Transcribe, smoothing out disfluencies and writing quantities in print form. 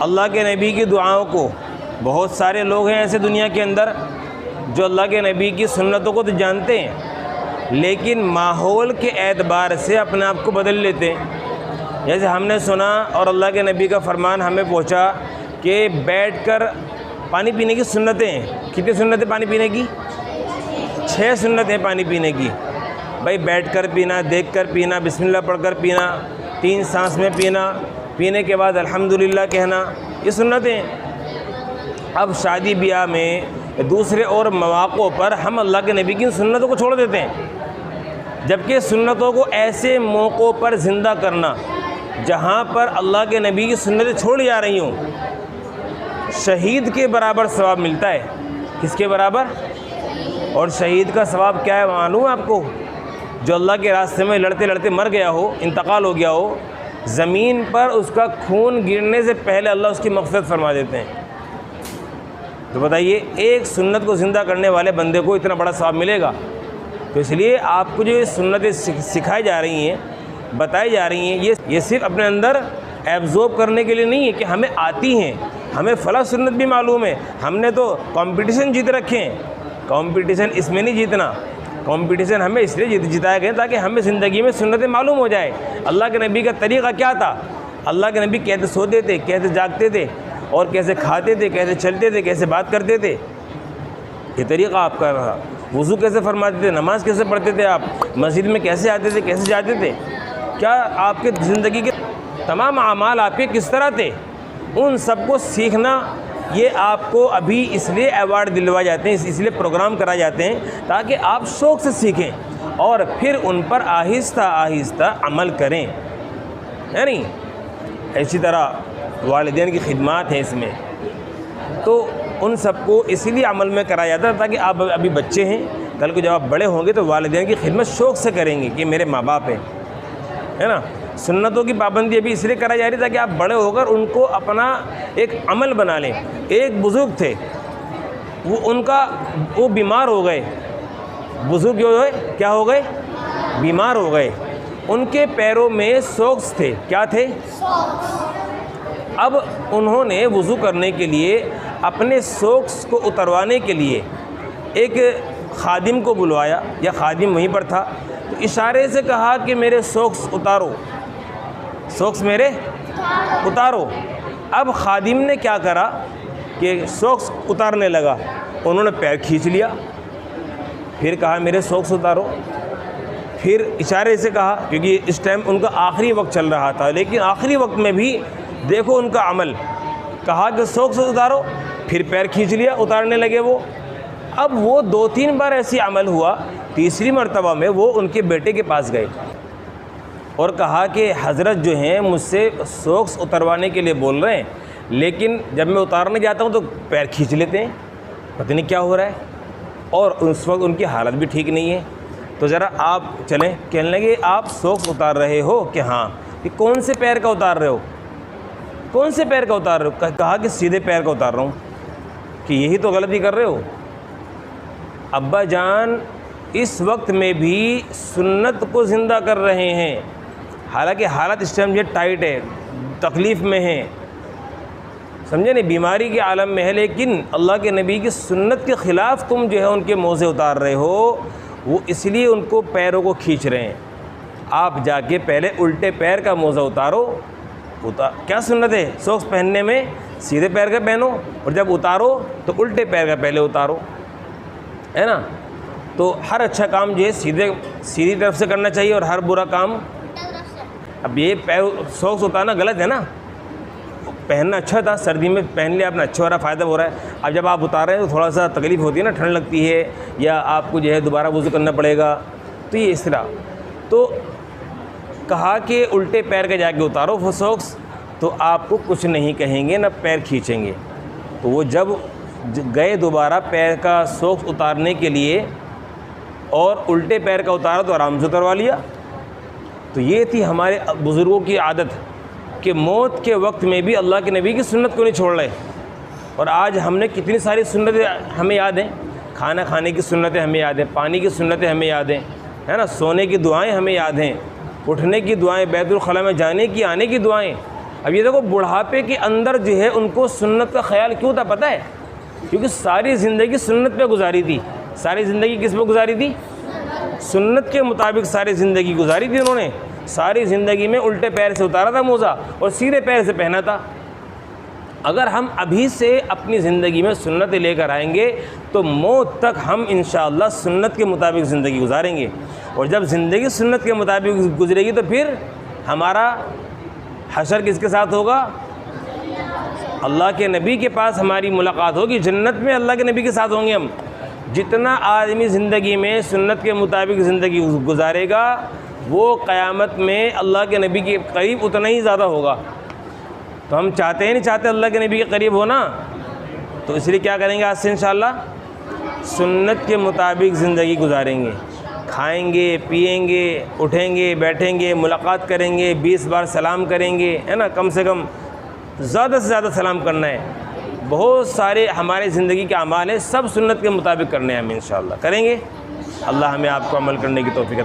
اللہ کے نبی کی دعاؤں کو، بہت سارے لوگ ہیں ایسے دنیا کے اندر جو اللہ کے نبی کی سنتوں کو تو جانتے ہیں لیکن ماحول کے اعتبار سے اپنے آپ کو بدل لیتے ہیں۔ جیسے ہم نے سنا اور اللہ کے نبی کا فرمان ہمیں پہنچا کہ بیٹھ کر پانی پینے کی سنتیں ہیں۔ کتنی سنتیں پانی پینے کی؟ 6 سنتیں پانی پینے کی۔ بھائی بیٹھ کر پینا، دیکھ کر پینا، بسم اللہ پڑھ کر پینا، 3 سانس میں پینا، پینے کے بعد الحمدللہ کہنا، یہ سنتیں ہیں۔ اب شادی بیاہ میں دوسرے اور مواقع پر ہم اللہ کے نبی کی سنتوں کو چھوڑ دیتے ہیں، جبکہ سنتوں کو ایسے موقعوں پر زندہ کرنا جہاں پر اللہ کے نبی کی سنتیں چھوڑی جا رہی ہوں، شہید کے برابر ثواب ملتا ہے۔ کس کے برابر؟ اور شہید کا ثواب کیا ہے معلوم ہے آپ کو؟ جو اللہ کے راستے میں لڑتے لڑتے مر گیا ہو، انتقال ہو گیا ہو، زمین پر اس کا خون گرنے سے پہلے اللہ اس کی مغفرت فرما دیتے ہیں۔ تو بتائیے ایک سنت کو زندہ کرنے والے بندے کو اتنا بڑا ثواب ملے گا؟ تو اس لیے آپ کو جو یہ سنتیں سکھائی جا رہی ہیں، بتائی جا رہی ہیں، یہ صرف اپنے اندر ایبزورب کرنے کے لیے نہیں ہے کہ ہمیں آتی ہیں، ہمیں فلاں سنت بھی معلوم ہے، ہم نے تو کمپٹیشن جیت رکھے ہیں۔ کمپٹیشن اس میں نہیں جیتنا، کمپٹیشن ہمیں اس لیے جتایا گیا تاکہ ہمیں زندگی میں سنتیں معلوم ہو جائے۔ اللہ کے نبی کا طریقہ کیا تھا؟ اللہ کے نبی کیسے سوتے تھے، کیسے جاگتے تھے، اور کیسے کھاتے تھے، کیسے چلتے تھے، کیسے بات کرتے تھے، یہ طریقہ آپ کا رہا۔ وضو کیسے فرماتے تھے، نماز کیسے پڑھتے تھے، آپ مسجد میں کیسے آتے تھے، کیسے جاتے تھے، کیا آپ کے زندگی کے تمام اعمال آپ کے کس طرح تھے، ان سب کو سیکھنا۔ یہ آپ کو ابھی اس لیے ایوارڈ دلوائے جاتے ہیں، اس لیے پروگرام کرائے جاتے ہیں تاکہ آپ شوق سے سیکھیں اور پھر ان پر آہستہ آہستہ عمل کریں، ہے نہیں؟ اسی طرح والدین کی خدمات ہیں اس میں، تو ان سب کو اسی لیے عمل میں کرایا جاتا ہے تاکہ آپ ابھی بچے ہیں، کل کو جب آپ بڑے ہوں گے تو والدین کی خدمت شوق سے کریں گے کہ میرے ماں باپ ہیں، ہے نا؟ سنتوں کی پابندی ابھی اس لیے کرائی جا رہی تاکہ آپ بڑے ہو کر ان کو اپنا ایک عمل بنا لیں۔ ایک بزرگ تھے، وہ بیمار ہو گئے، بزرگ جو ہے کیا ہو گئے؟ بیمار ہو گئے۔ ان کے پیروں میں سوکس تھے، کیا تھے؟ اب انہوں نے وضو کرنے کے لیے اپنے سوکس کو اتروانے کے لیے ایک خادم کو بلوایا، یا خادم وہیں پر تھا، تو اشارے سے کہا کہ میرے سوکس اتارو، سوکس میرے اتارو۔ اب خادم نے کیا کرا کہ سوکس اتارنے لگا، انہوں نے پیر کھینچ لیا، پھر کہا میرے سوکس اتارو، پھر اشارے سے کہا، کیونکہ اس ٹائم ان کا آخری وقت چل رہا تھا، لیکن آخری وقت میں بھی دیکھو ان کا عمل، کہا کہ سوکس اتارو، پھر پیر کھینچ لیا، اتارنے لگے وہ۔ اب وہ 2-3 بار ایسی عمل ہوا، تیسری مرتبہ میں وہ ان کے بیٹے کے پاس گئے اور کہا کہ حضرت جو ہیں مجھ سے سوکس اتروانے کے لیے بول رہے ہیں، لیکن جب میں اتارنے جاتا ہوں تو پیر کھینچ لیتے ہیں، پتہ نہیں کیا ہو رہا ہے، اور اس وقت ان کی حالت بھی ٹھیک نہیں ہے، تو ذرا آپ چلیں۔ کہنے لگے آپ سوکس اتار رہے ہو کہ ہاں، کہ کون سے پیر کا اتار رہے ہو، کون سے پیر کا اتار رہے ہو؟ کہا کہ سیدھے پیر کا اتار رہا ہوں، کہ یہی تو غلطی کر رہے ہو۔ ابا جان اس وقت میں بھی سنت کو زندہ کر رہے ہیں، حالانکہ حالت اس ٹائم یہ ٹائٹ ہے، تکلیف میں ہیں، سمجھے نہیں، بیماری کے عالم میں ہے، لیکن اللہ کے نبی کی سنت کے خلاف تم جو ہے ان کے موزے اتار رہے ہو، وہ اس لیے ان کو پیروں کو کھینچ رہے ہیں۔ آپ جا کے پہلے الٹے پیر کا موزہ اتارو۔ کیا سنت ہے؟ سوکس پہننے میں سیدھے پیر کا پہنو، اور جب اتارو تو الٹے پیر کا پہلے اتارو، ہے نا؟ تو ہر اچھا کام جو ہے سیدھی طرف سے کرنا چاہیے، اور ہر برا کام، اب یہ پیر سوکس اتارنا غلط ہے نا، پہننا اچھا تھا، سردی میں پہن لیا اپنا، اچھا ہو رہا ہے، فائدہ ہو رہا ہے۔ اب جب آپ اتار رہے ہیں تو تھوڑا سا تکلیف ہوتی ہے نا، ٹھنڈ لگتی ہے، یا آپ کو جو ہے دوبارہ وضو کرنا پڑے گا، تو یہ اس طرح۔ تو کہا کہ الٹے پیر کا جا کے اتارو وہ سوکس، تو آپ کو کچھ نہیں کہیں گے، نہ پیر کھینچیں گے۔ تو وہ جب گئے دوبارہ پیر کا سوکس اتارنے کے لیے اور الٹے پیر کا اتارا تو آرام سے اتروا لیا۔ تو یہ تھی ہمارے بزرگوں کی عادت کہ موت کے وقت میں بھی اللہ کے نبی کی سنت کو نہیں چھوڑ رہے۔ اور آج ہم نے کتنی ساری سنتیں ہمیں یاد ہیں، کھانا کھانے کی سنتیں ہمیں یاد ہیں، پانی کی سنتیں ہمیں یاد ہیں، ہے نا، سونے کی دعائیں ہمیں یاد ہیں، اٹھنے کی دعائیں، بیت الخلاء میں جانے کی، آنے کی دعائیں، اب یہ دیکھو بڑھاپے کے اندر جو ہے ان کو سنت کا خیال کیوں تھا پتہ ہے؟ کیونکہ ساری زندگی سنت پہ گزاری تھی. ساری زندگی کس پہ گزاری تھی؟ سنت کے مطابق ساری زندگی گزاری تھی انہوں نے. ساری زندگی میں الٹے پیر سے اتارا تھا موزہ اور سیدھے پیر سے پہنا تھا. اگر ہم ابھی سے اپنی زندگی میں سنتیں لے کر آئیں گے تو موت تک ہم انشاءاللہ سنت کے مطابق زندگی گزاریں گے. اور جب زندگی سنت کے مطابق گزرے گی تو پھر ہمارا حشر کس کے ساتھ ہوگا؟ اللہ کے نبی کے پاس ہماری ملاقات ہوگی. جنت میں اللہ کے نبی کے ساتھ ہوں گے ہم. جتنا آدمی زندگی میں سنت کے مطابق زندگی گزارے گا وہ قیامت میں اللہ کے نبی کے قریب اتنا ہی زیادہ ہوگا. تو ہم چاہتے ہیں نہیں چاہتے اللہ کے نبی کے قریب ہونا، تو اس لیے کیا کریں گے آج سے انشاءاللہ؟ سنت کے مطابق زندگی گزاریں گے. کھائیں گے، پئیں گے، اٹھیں گے، بیٹھیں گے، ملاقات کریں گے، 20 بار سلام کریں گے، ہے نا، کم سے کم زیادہ سے زیادہ سلام کرنا ہے. بہت سارے ہمارے زندگی کے اعمال ہیں، سب سنت کے مطابق کرنے ہیں ہم انشاءاللہ. کریں گے. اللہ ہمیں آپ کو عمل کرنے کی توفیق عطا